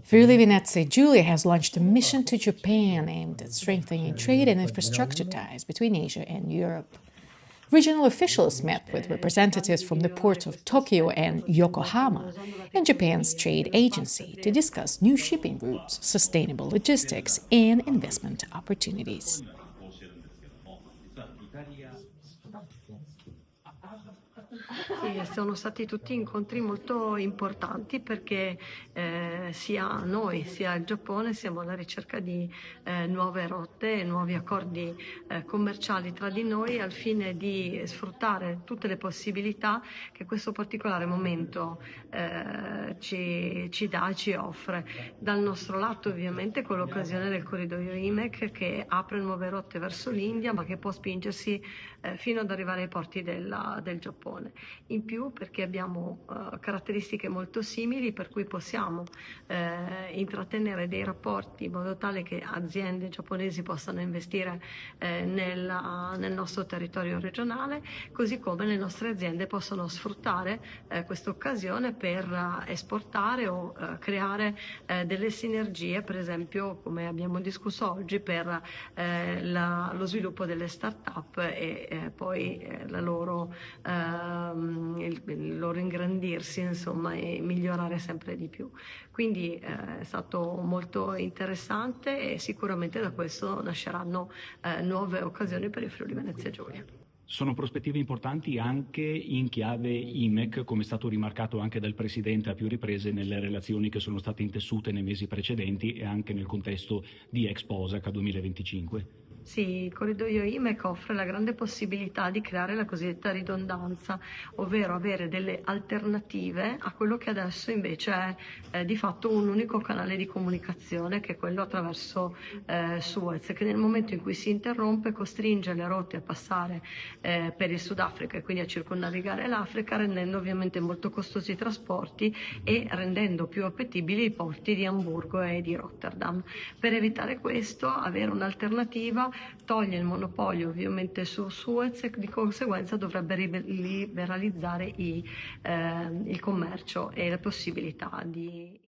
Friuli Venezia Giulia has launched a mission to Japan aimed at strengthening trade and infrastructure ties between Asia and Europe. Regional officials met with representatives from the ports of Tokyo and Yokohama and Japan's trade agency to discuss new shipping routes, sustainable logistics, and investment opportunities. Sì, sono stati tutti incontri molto importanti perché sia noi sia il Giappone siamo alla ricerca di nuove rotte e nuovi accordi commerciali tra di noi al fine di sfruttare tutte le possibilità che questo particolare momento ci dà e ci offre. Dal nostro lato ovviamente con l'occasione del corridoio IMEC che apre nuove rotte verso l'India ma che può spingersi fino ad arrivare ai porti del Giappone. In più perché abbiamo caratteristiche molto simili per cui possiamo intrattenere dei rapporti in modo tale che aziende giapponesi possano investire nel nostro territorio regionale, così come le nostre aziende possono sfruttare questa occasione per esportare o creare delle sinergie, per esempio come abbiamo discusso oggi, per lo sviluppo delle start-up e poi il loro ingrandirsi, insomma, e migliorare sempre di più. Quindi è stato molto interessante e sicuramente da questo nasceranno nuove occasioni per il Friuli Venezia Giulia. Sono prospettive importanti anche in chiave IMEC, come è stato rimarcato anche dal Presidente a più riprese nelle relazioni che sono state intessute nei mesi precedenti e anche nel contesto di Expo Osaka 2025. Sì, il corridoio IMEC offre la grande possibilità di creare la cosiddetta ridondanza, ovvero avere delle alternative a quello che adesso invece è di fatto un unico canale di comunicazione, che è quello attraverso Suez, che nel momento in cui si interrompe costringe le rotte a passare per il Sudafrica e quindi a circumnavigare l'Africa, rendendo ovviamente molto costosi i trasporti e rendendo più appetibili i porti di Amburgo e di Rotterdam. Per evitare questo, avere un'alternativa toglie il monopolio ovviamente su Suez e di conseguenza dovrebbe liberalizzare il commercio e la possibilità di